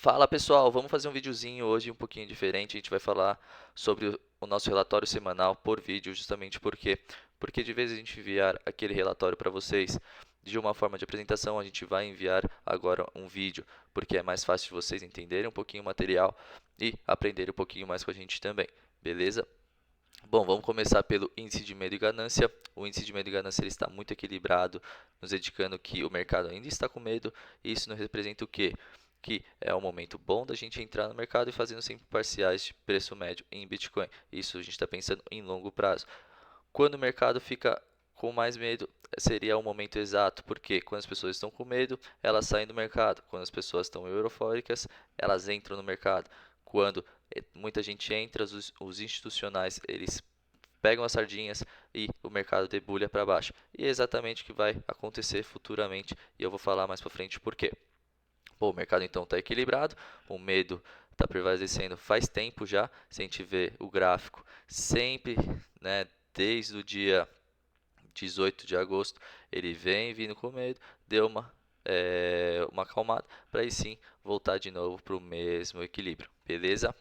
Fala pessoal, vamos fazer um videozinho hoje um pouquinho diferente. A gente vai falar sobre o nosso relatório semanal por vídeo, justamente porque de vez a gente enviar aquele relatório para vocês de uma forma de apresentação, a gente vai enviar agora um vídeo, porque é mais fácil de vocês entenderem um pouquinho o material e aprenderem um pouquinho mais com a gente também, beleza? Bom, vamos começar pelo índice de medo e ganância. O índice de medo e ganância ele está muito equilibrado, nos indicando que o mercado ainda está com medo. Isso nos representa o quê? Que é um momento bom da gente entrar no mercado e fazendo sempre parciais de preço médio em Bitcoin. Isso a gente está pensando em longo prazo. Quando o mercado fica com mais medo, seria o momento exato, porque quando as pessoas estão com medo, elas saem do mercado. Quando as pessoas estão eufóricas, elas entram no mercado. Quando muita gente entra, os institucionais eles pegam as sardinhas e o mercado debulha para baixo. E é exatamente o que vai acontecer futuramente, e eu vou falar mais para frente por quê. Bom, o mercado então está equilibrado, o medo está prevalecendo faz tempo já. Se a gente vê o gráfico, sempre, né, desde o dia 18 de agosto, ele vem vindo com medo, deu uma acalmada, para aí sim voltar de novo para o mesmo equilíbrio, beleza?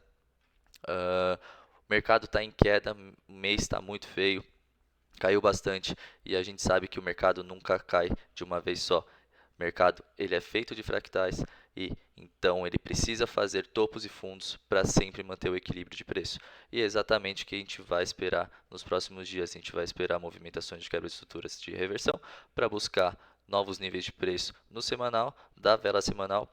O mercado está em queda, o mês está muito feio, caiu bastante e a gente sabe que o mercado nunca cai de uma vez só. O mercado ele é feito de fractais e então ele precisa fazer topos e fundos para sempre manter o equilíbrio de preço. E é exatamente o que a gente vai esperar nos próximos dias. A gente vai esperar movimentações de quebra de estruturas de reversão para buscar novos níveis de preço no semanal, da vela semanal,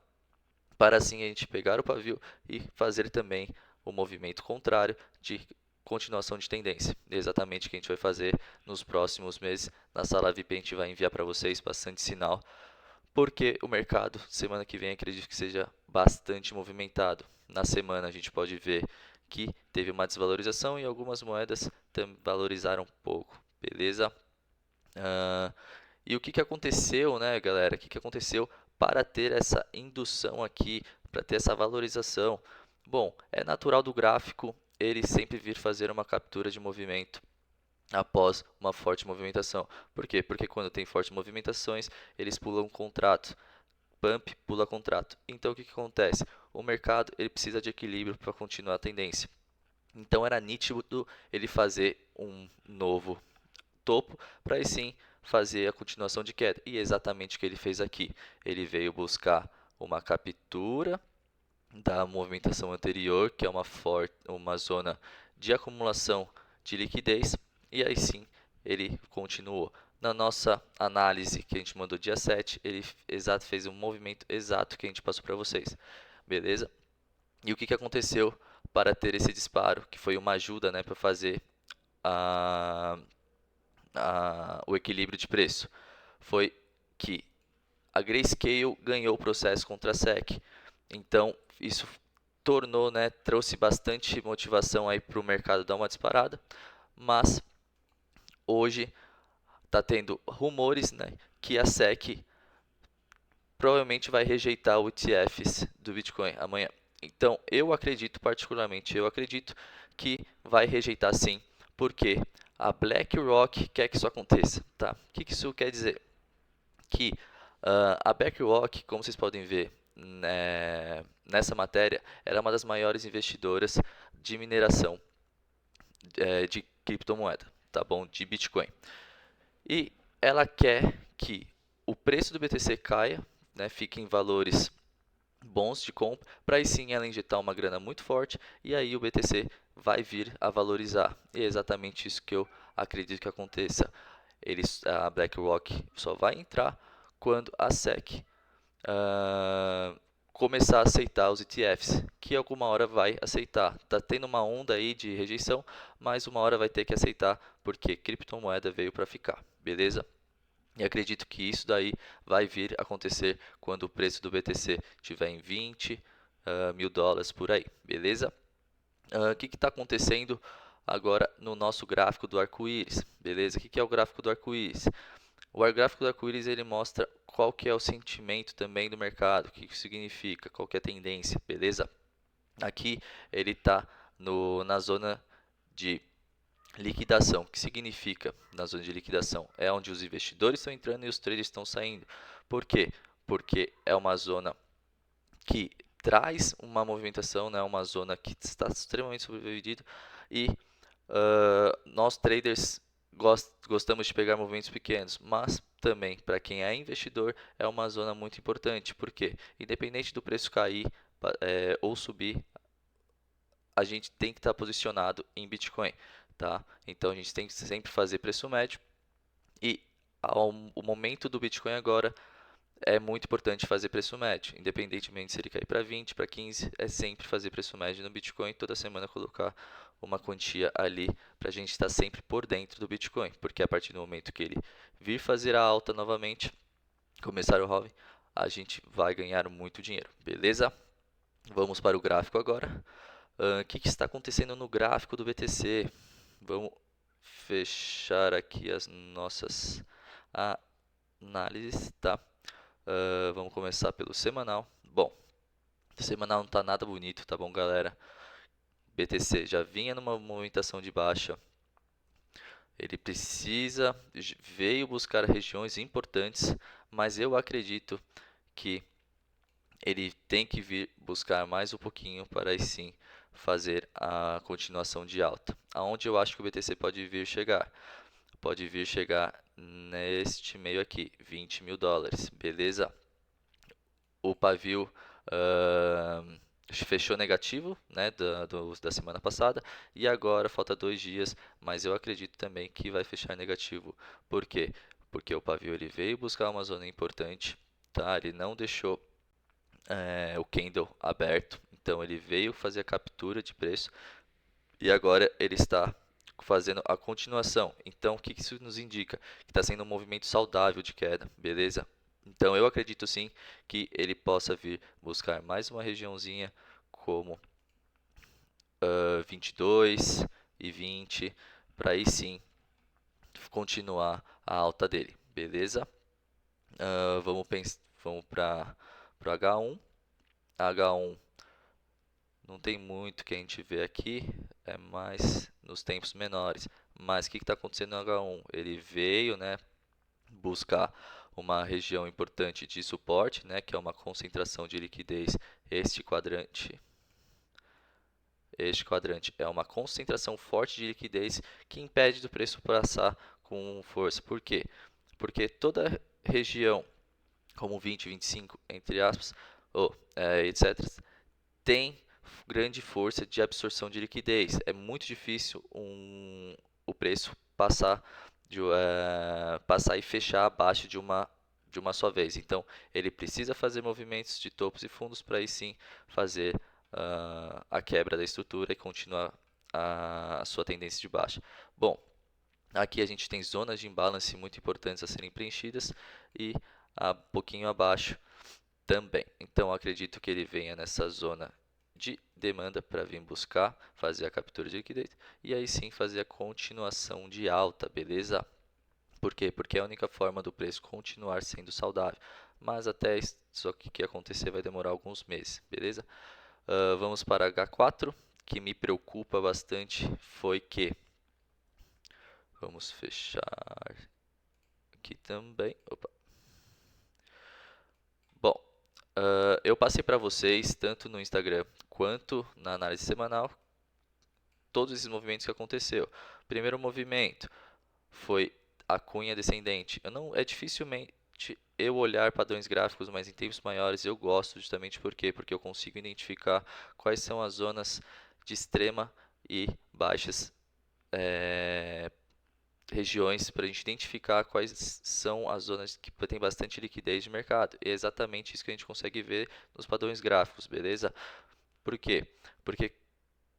para assim a gente pegar o pavio e fazer também o movimento contrário de continuação de tendência. É exatamente o que a gente vai fazer nos próximos meses. Na sala VIP a gente vai enviar para vocês bastante sinal, porque o mercado semana que vem acredito que seja bastante movimentado. Na semana a gente pode ver que teve uma desvalorização e algumas moedas também valorizaram um pouco, beleza? Ah, e o que aconteceu, né, galera? O que aconteceu para ter essa indução aqui, para ter essa valorização? Bom, é natural do gráfico ele sempre vir fazer uma captura de movimento após uma forte movimentação. Por quê? Porque quando tem fortes movimentações, eles pulam contrato. Pump pula contrato. Então o que acontece? O mercado ele precisa de equilíbrio para continuar a tendência. Então era nítido ele fazer um novo topo para aí sim fazer a continuação de queda. E é exatamente o que ele fez aqui. Ele veio buscar uma captura da movimentação anterior, que é uma zona de acumulação de liquidez, e aí sim ele continuou. Na nossa análise que a gente mandou dia 7, ele fez um movimento exato que a gente passou para vocês. Beleza? E o que aconteceu para ter esse disparo, que foi uma ajuda, né, para fazer a o equilíbrio de preço, foi que a Grayscale ganhou o processo contra a SEC. Então, isso tornou, né, trouxe bastante motivação aí para o mercado dar uma disparada, mas hoje está tendo rumores, né, que a SEC provavelmente vai rejeitar o ETFs do Bitcoin amanhã. Então, particularmente, eu acredito que vai rejeitar sim, porque a BlackRock quer que isso aconteça, tá? O que isso quer dizer? Que a BlackRock, como vocês podem ver nessa matéria, ela é uma das maiores investidoras de mineração de criptomoeda, tá bom? De Bitcoin. E ela quer que o preço do BTC caia, né, fique em valores bons de compra, para aí sim ela injetar uma grana muito forte e aí o BTC vai vir a valorizar. E é exatamente isso que eu acredito que aconteça. A BlackRock só vai entrar quando a SEC começar a aceitar os ETFs, que alguma hora vai aceitar. Está tendo uma onda aí de rejeição, mas uma hora vai ter que aceitar, porque criptomoeda veio para ficar, beleza? E acredito que isso daí vai vir a acontecer quando o preço do BTC estiver em 20 mil dólares por aí, beleza? O que está acontecendo agora no nosso gráfico do arco-íris, beleza? O que é o gráfico do arco-íris? O gráfico do arco-íris ele mostra qual que é o sentimento também do mercado, o que isso significa, qual que é a tendência, beleza? Aqui ele está na zona de liquidação. O que significa na zona de liquidação? É onde os investidores estão entrando e os traders estão saindo. Por quê? Porque é uma zona que traz uma movimentação, né, uma zona que está extremamente subdividida e nós traders gostamos de pegar movimentos pequenos, mas também para quem é investidor é uma zona muito importante, porque independente do preço cair ou subir, a gente tem que estar posicionado em Bitcoin, tá? Então a gente tem que sempre fazer preço médio e o momento do Bitcoin agora é muito importante fazer preço médio, independentemente se ele cair para 20, para 15, é sempre fazer preço médio no Bitcoin, toda semana colocar uma quantia ali para a gente estar sempre por dentro do Bitcoin, porque a partir do momento que ele vir fazer a alta novamente, começar o halving, a gente vai ganhar muito dinheiro, beleza? Vamos para o gráfico agora. O que está acontecendo no gráfico do BTC? Vamos fechar aqui as nossas análises, tá? Vamos começar pelo semanal. Bom, o semanal não está nada bonito, tá bom, galera? BTC já vinha numa movimentação de baixa. Ele veio buscar regiões importantes, mas eu acredito que ele tem que vir buscar mais um pouquinho para aí sim fazer a continuação de alta. Aonde eu acho que o BTC pode vir chegar? Pode vir chegar neste meio aqui, 20 mil dólares, beleza? O pavio fechou negativo, né, da semana passada, e agora falta 2 dias, mas eu acredito também que vai fechar negativo. Por quê? Porque o pavio ele veio buscar uma zona importante, tá? Ele não deixou o candle aberto, então ele veio fazer a captura de preço e agora ele está fazendo a continuação. Então, o que isso nos indica? Que está sendo um movimento saudável de queda, beleza? Então, eu acredito sim que ele possa vir buscar mais uma regiãozinha como 22 e 20, para aí sim continuar a alta dele, beleza? Vamos para o H1. H1 não tem muito que a gente vê aqui, é mais nos tempos menores. Mas o que está acontecendo no H1? Ele veio, né, buscar uma região importante de suporte, né, que é uma concentração de liquidez. Este quadrante é uma concentração forte de liquidez que impede do preço passar com força. Por quê? Porque toda região, como 20, 25, entre aspas, etc., tem grande força de absorção de liquidez. É muito difícil o preço passar e fechar abaixo de uma só vez. Então, ele precisa fazer movimentos de topos e fundos para aí sim fazer a quebra da estrutura e continuar a sua tendência de baixa. Bom, aqui a gente tem zonas de imbalance muito importantes a serem preenchidas e um pouquinho abaixo também. Então, acredito que ele venha nessa zona de demanda para vir buscar, fazer a captura de liquidez e aí sim fazer a continuação de alta, beleza? Por quê? Porque é a única forma do preço continuar sendo saudável. Mas até isso que acontecer vai demorar alguns meses, beleza? Vamos para H4, que me preocupa bastante foi que... Vamos fechar aqui também. Opa. Bom, eu passei para vocês, tanto no Instagram quanto na análise semanal, todos esses movimentos que aconteceu. Primeiro movimento foi a cunha descendente. É dificilmente eu olhar padrões gráficos, mas em tempos maiores eu gosto justamente porque eu consigo identificar quais são as zonas de extrema e baixas regiões para a gente identificar quais são as zonas que tem bastante liquidez de mercado. E é exatamente isso que a gente consegue ver nos padrões gráficos, beleza? Por quê? Porque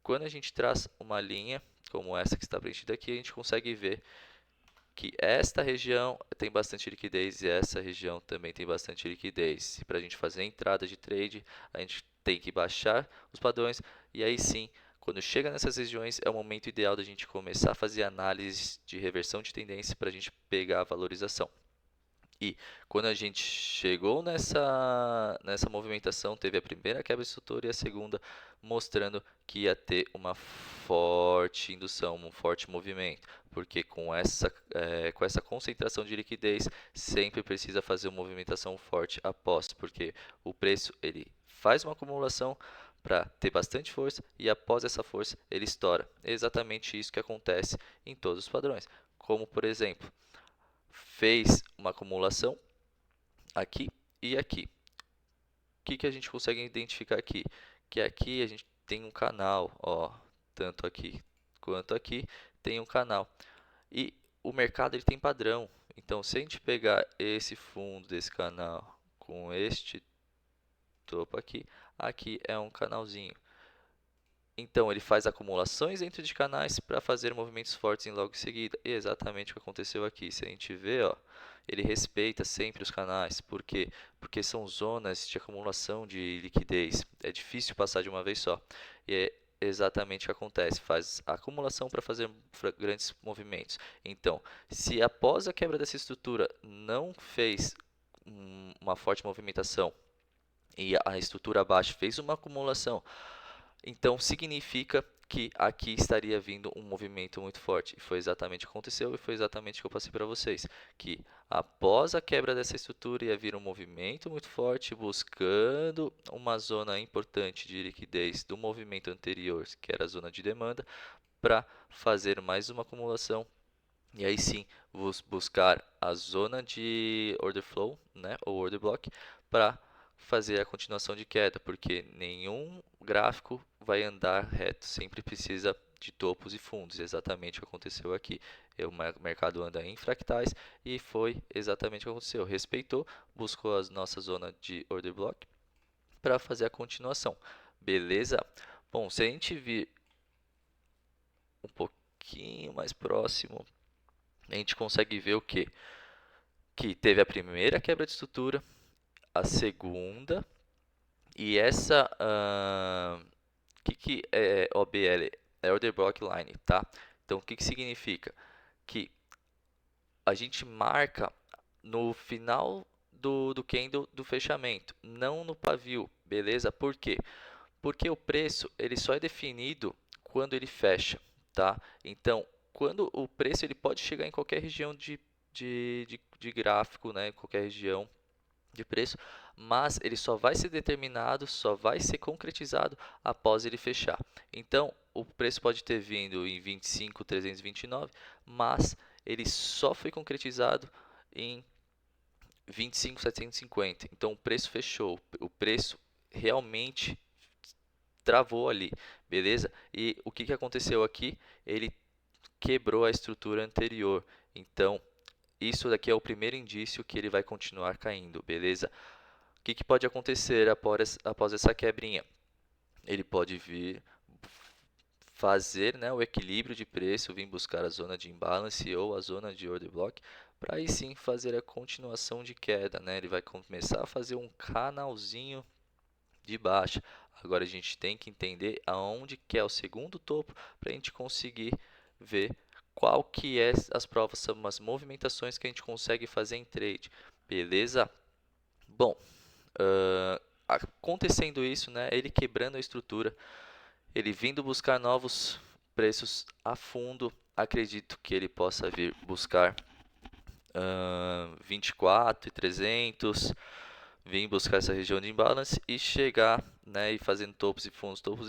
quando a gente traz uma linha como essa que está preenchida aqui, a gente consegue ver que esta região tem bastante liquidez e essa região também tem bastante liquidez. E para a gente fazer a entrada de trade, a gente tem que baixar os padrões e aí sim, quando chega nessas regiões, é o momento ideal da gente começar a fazer análise de reversão de tendência para a gente pegar a valorização. E quando a gente chegou nessa movimentação, teve a primeira quebra de estrutura e a segunda, mostrando que ia ter uma forte indução, um forte movimento, porque com essa concentração de liquidez, sempre precisa fazer uma movimentação forte após, porque o preço ele faz uma acumulação para ter bastante força e após essa força ele estoura. É exatamente isso que acontece em todos os padrões. Como, por exemplo, fez uma acumulação aqui e aqui. O que a gente consegue identificar aqui? Que aqui a gente tem um canal, ó, tanto aqui quanto aqui tem um canal. E o mercado ele tem padrão. Então, se a gente pegar esse fundo desse canal com este topo aqui, aqui é um canalzinho. Então, ele faz acumulações dentro de canais para fazer movimentos fortes em logo em seguida. E é exatamente o que aconteceu aqui. Se a gente vê, ó, ele respeita sempre os canais. Por quê? Porque são zonas de acumulação de liquidez. É difícil passar de uma vez só. E é exatamente o que acontece. Faz a acumulação para fazer grandes movimentos. Então, se após a quebra dessa estrutura não fez uma forte movimentação e a estrutura abaixo fez uma acumulação, então significa que aqui estaria vindo um movimento muito forte. E foi exatamente o que aconteceu e foi exatamente o que eu passei para vocês. Que após a quebra dessa estrutura ia vir um movimento muito forte buscando uma zona importante de liquidez do movimento anterior, que era a zona de demanda, para fazer mais uma acumulação. E aí sim, buscar a zona de order flow, né, ou order block, para fazer a continuação de queda, porque nenhum gráfico vai andar reto, sempre precisa de topos e fundos, exatamente o que aconteceu aqui. O mercado anda em fractais e foi exatamente o que aconteceu. Respeitou, buscou a nossa zona de order block para fazer a continuação. Beleza? Bom, se a gente vir um pouquinho mais próximo, a gente consegue ver o quê? Que teve a primeira quebra de estrutura, a segunda, e essa, que é OBL? É Order Block Line, tá? Então, o que significa? Que a gente marca no final do candle do fechamento, não no pavio, beleza? Por quê? Porque o preço ele só é definido quando ele fecha, tá? Então, quando o preço ele pode chegar em qualquer região de gráfico, né? Qualquer região de preço, mas ele só vai ser determinado, só vai ser concretizado após ele fechar. Então, o preço pode ter vindo em 25.329, mas ele só foi concretizado em 25.750. Então, o preço fechou, o preço realmente travou ali, beleza? E o que aconteceu aqui? Ele quebrou a estrutura anterior. Então, isso daqui é o primeiro indício que ele vai continuar caindo, beleza? O que pode acontecer após essa quebrinha? Ele pode vir fazer, né, o equilíbrio de preço, vir buscar a zona de imbalance ou a zona de order block, para aí sim fazer a continuação de queda, né? Ele vai começar a fazer um canalzinho de baixa. Agora a gente tem que entender aonde que é o segundo topo para a gente conseguir ver qual que é as provas, são as movimentações que a gente consegue fazer em trade, beleza? Bom, acontecendo isso, né, ele quebrando a estrutura, ele vindo buscar novos preços a fundo, acredito que ele possa vir buscar 24.300, vir buscar essa região de imbalance e chegar, né, e fazendo topos e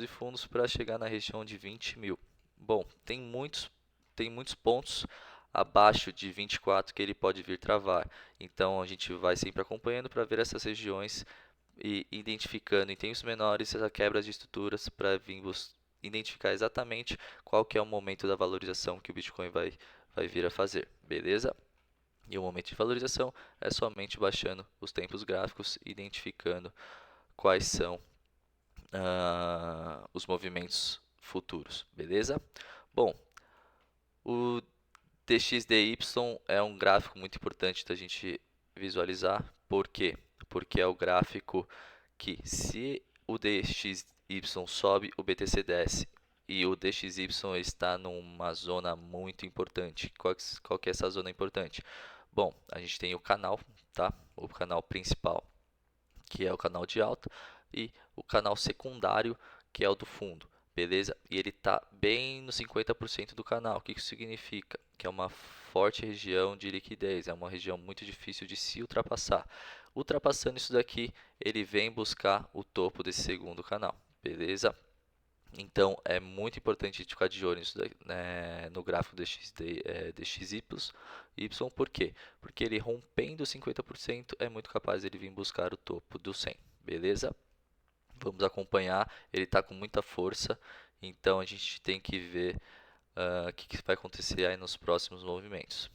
fundos para chegar na região de 20 mil. Bom, tem muitos pontos abaixo de 24 que ele pode vir travar. Então a gente vai sempre acompanhando para ver essas regiões e identificando em tempos menores essa quebra de estruturas para vir identificar exatamente qual que é o momento da valorização que o Bitcoin vai vir a fazer, beleza? E o momento de valorização é somente baixando os tempos gráficos e identificando quais são os movimentos futuros, beleza? Bom, o DXDY é um gráfico muito importante da gente visualizar. Por quê? Porque é o gráfico que, se o DXY sobe, o BTC desce. E o DXY está numa zona muito importante. Qual que é essa zona importante? Bom, a gente tem o canal, tá? O canal principal, que é o canal de alta, e o canal secundário, que é o do fundo, beleza? E ele está bem no 50% do canal. O que isso significa? Que é uma forte região de liquidez, é uma região muito difícil de se ultrapassar. Ultrapassando isso daqui, ele vem buscar o topo desse segundo canal, beleza? Então é muito importante a gente ficar de olho nisso né, no gráfico DXY. Por quê? Porque ele rompendo 50% é muito capaz de ele vir buscar o topo do 100, beleza? Vamos acompanhar, ele está com muita força, então a gente tem que ver o que vai acontecer aí nos próximos movimentos.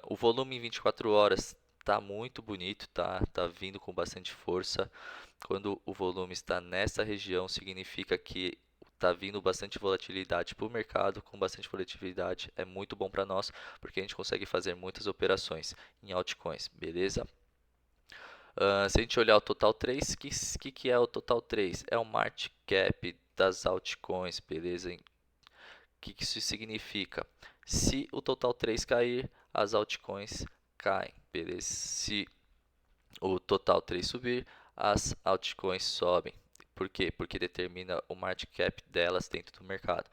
O volume em 24 horas está muito bonito, tá vindo com bastante força. Quando o volume está nessa região, significa que está vindo bastante volatilidade para o mercado. Com bastante volatilidade é muito bom para nós, porque a gente consegue fazer muitas operações em altcoins, beleza? Se a gente olhar o Total 3, que é o Total 3? É o market cap das altcoins, beleza? Que isso significa? Se o Total 3 cair, as altcoins caem, beleza? Se o Total 3 subir, as altcoins sobem. Por quê? Porque determina o market cap delas dentro do mercado,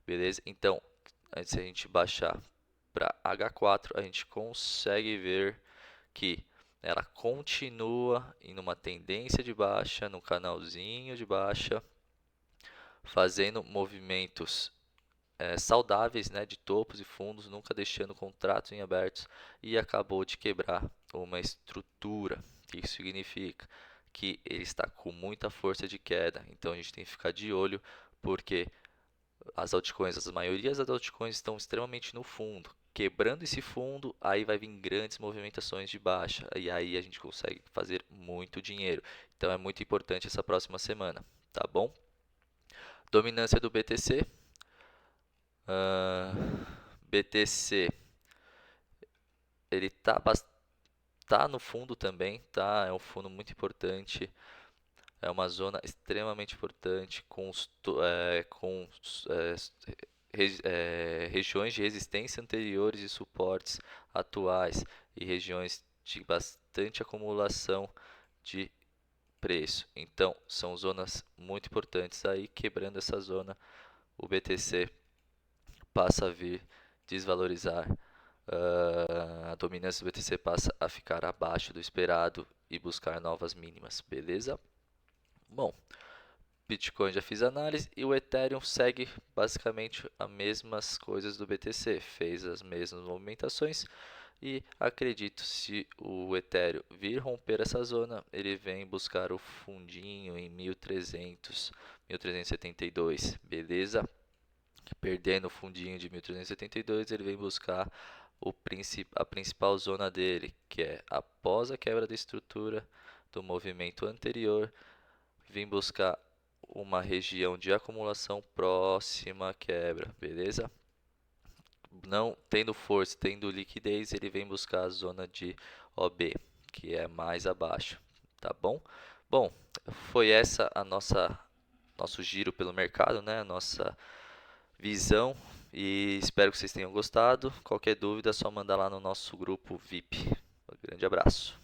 beleza? Então, antes de a gente baixar para H4, a gente consegue ver que ela continua em uma tendência de baixa, no canalzinho de baixa, fazendo movimentos saudáveis, né, de topos e fundos, nunca deixando contratos em abertos, e acabou de quebrar uma estrutura. O que isso significa? Que ele está com muita força de queda, então a gente tem que ficar de olho, porque as altcoins, as maiorias das altcoins estão extremamente no fundo. Quebrando esse fundo, aí vai vir grandes movimentações de baixa, e aí a gente consegue fazer muito dinheiro. Então é muito importante essa próxima semana, tá bom? Dominância do BTC. BTC, ele tá no fundo também, tá? É um fundo muito importante, é uma zona extremamente importante regiões de resistência anteriores e suportes atuais e regiões de bastante acumulação de preço. Então, são zonas muito importantes aí, quebrando essa zona, o BTC passa a vir desvalorizar. A dominância do BTC passa a ficar abaixo do esperado e buscar novas mínimas, beleza? Bom, Bitcoin já fiz análise e o Ethereum segue basicamente as mesmas coisas do BTC, fez as mesmas movimentações e acredito se o Ethereum vir romper essa zona, ele vem buscar o fundinho em 1300, 1372, beleza? Perdendo o fundinho de 1372, ele vem buscar a principal zona dele, que é após a quebra da estrutura do movimento anterior, vem buscar uma região de acumulação próxima à quebra, beleza? Não tendo força, tendo liquidez, ele vem buscar a zona de OB, que é mais abaixo, tá bom? Bom, foi essa a nosso giro pelo mercado, né? A nossa visão e espero que vocês tenham gostado. Qualquer dúvida é só mandar lá no nosso grupo VIP. Um grande abraço.